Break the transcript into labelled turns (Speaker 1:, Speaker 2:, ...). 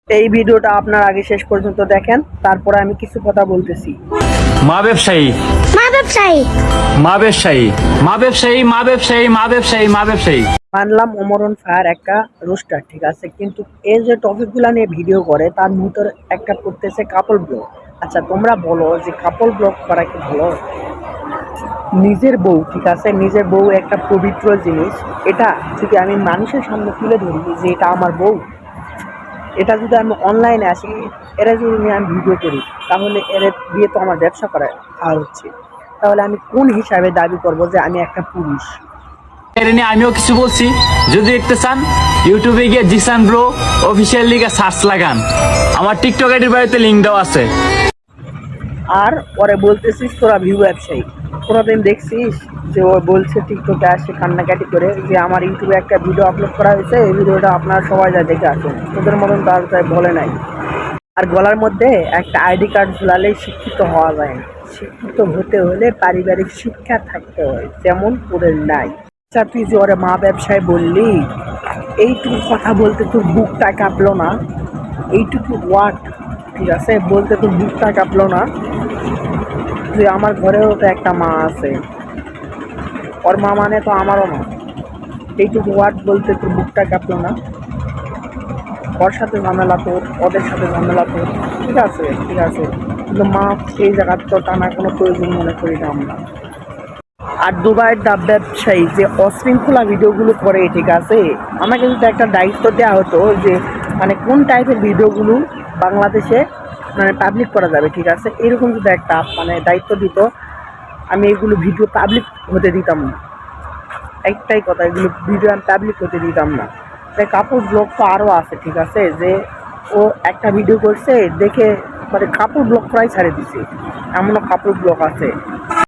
Speaker 1: এই ভিডিওটা আপনার আগে শেষ পর্যন্ত দেখেন, তারপরে আমি কিছু কথা বলতেছি।
Speaker 2: মা ব্যবসায়ী
Speaker 3: মা ব্যবসায়ী
Speaker 2: মা ব্যবসায়ী মা ব্যবসায়ী মা ব্যবসায়ী মা ব্যবসায়ী মা ব্যবসায়ী
Speaker 1: মানলাম ওমরন ফায়ার একটা রোস্টার, ঠিক আছে, কিন্তু এই যে টপিকগুলো নিয়ে ভিডিও করে তার ভিতর একটা করতেছে কাপল ব্লগ। আচ্ছা তোমরা বলো যে কাপল ব্লগ করা কি ভালো? নিজের বউ, ঠিক আছে, নিজের বউ একটা পবিত্র জিনিস। এটা যদি আমি মানুষের সামনে তুলে ধরি যে এটা আমার বউ, এটা যদি আমি অনলাইনে আসি, এরা যদি নিয়ে আমি ভিডিও করি, তাহলে এর দিয়ে তো আমার ব্যবসা করা খাওয়া হচ্ছে। তাহলে আমি কোন হিসাবে দাবি করব যে আমি একটা পুরুষ?
Speaker 2: এর নিয়ে আমিও কিছু বলছি। যদি দেখতে চান ইউটিউবে গিয়ে জিসান ব্রো অফিসিয়াল লিগে সার্চ লাগান, আমার টিকটক আইডির বাড়িতে লিঙ্ক দেওয়া আছে।
Speaker 1: আর পরে বলতেছিস তোরা ভিউ ব্যবসায়ী। কোনোদিন দেখছিস যে ও বলছে টিকটকে আসে কান্নাকাটি করে যে আমার ইউটিউবে একটা ভিডিও আপলোড করা হয়েছে, এই ভিডিওটা আপনারা সবাই যা দেখে আসুন? তোদের মতন তার তাই বলে নাই। আর গলার মধ্যে একটা আইডি কার্ড ঝুলালেই শিক্ষিত হওয়া যায় না। শিক্ষিত হতে হলে পারিবারিক শিক্ষা থাকতে হয়, যেমন তোদের নাই। আচ্ছা তুই যে ওরে মা ব্যবসায় বললি, এইটুকু কথা বলতে তোর বুকটা কাঁপলো না? এইটুকু ওয়ার্ড, ঠিক আছে, বলতে তোর বুকটা কাঁপলো না যে আমার ঘরেও তো একটা মা আছে, ওর মা মানে তো আমারও মা? এইটুকু ওয়ার্ড বলতে তোর বুকটা কাঁপলো না? ওর সাথে ঝামেলা তোর, ওদের সাথে ঝামেলা তোর, ঠিক আছে ঠিক আছে, কিন্তু মা এই জায়গার তো টানা কোনো প্রয়োজন মনে করি না আমরা। আর দুবাইয়ের ডাব ব্যবসায়ী যে অশৃঙ্খলা ভিডিওগুলো করে, ঠিক আছে, আমাকে যদি একটা দায়িত্ব দেওয়া হতো যে মানে কোন টাইপের ভিডিওগুলো বাংলাদেশে মানে পাবলিক করা যাবে, ঠিক আছে, এরকম যদি একটা মানে দায়িত্ব দিত, আমি এগুলো ভিডিও পাবলিক হতে দিতাম না। একটাই কথা, এগুলো ভিডিও আমি পাবলিক হতে দিতাম না। তাই কাপড় ব্লগ তো আরও আছে, ঠিক আছে, যে ও একটা ভিডিও করছে দেখে মানে কাপড় ব্লগ করাই ছাড়ে দিছে, এমনও কাপড় ব্লগ আছে।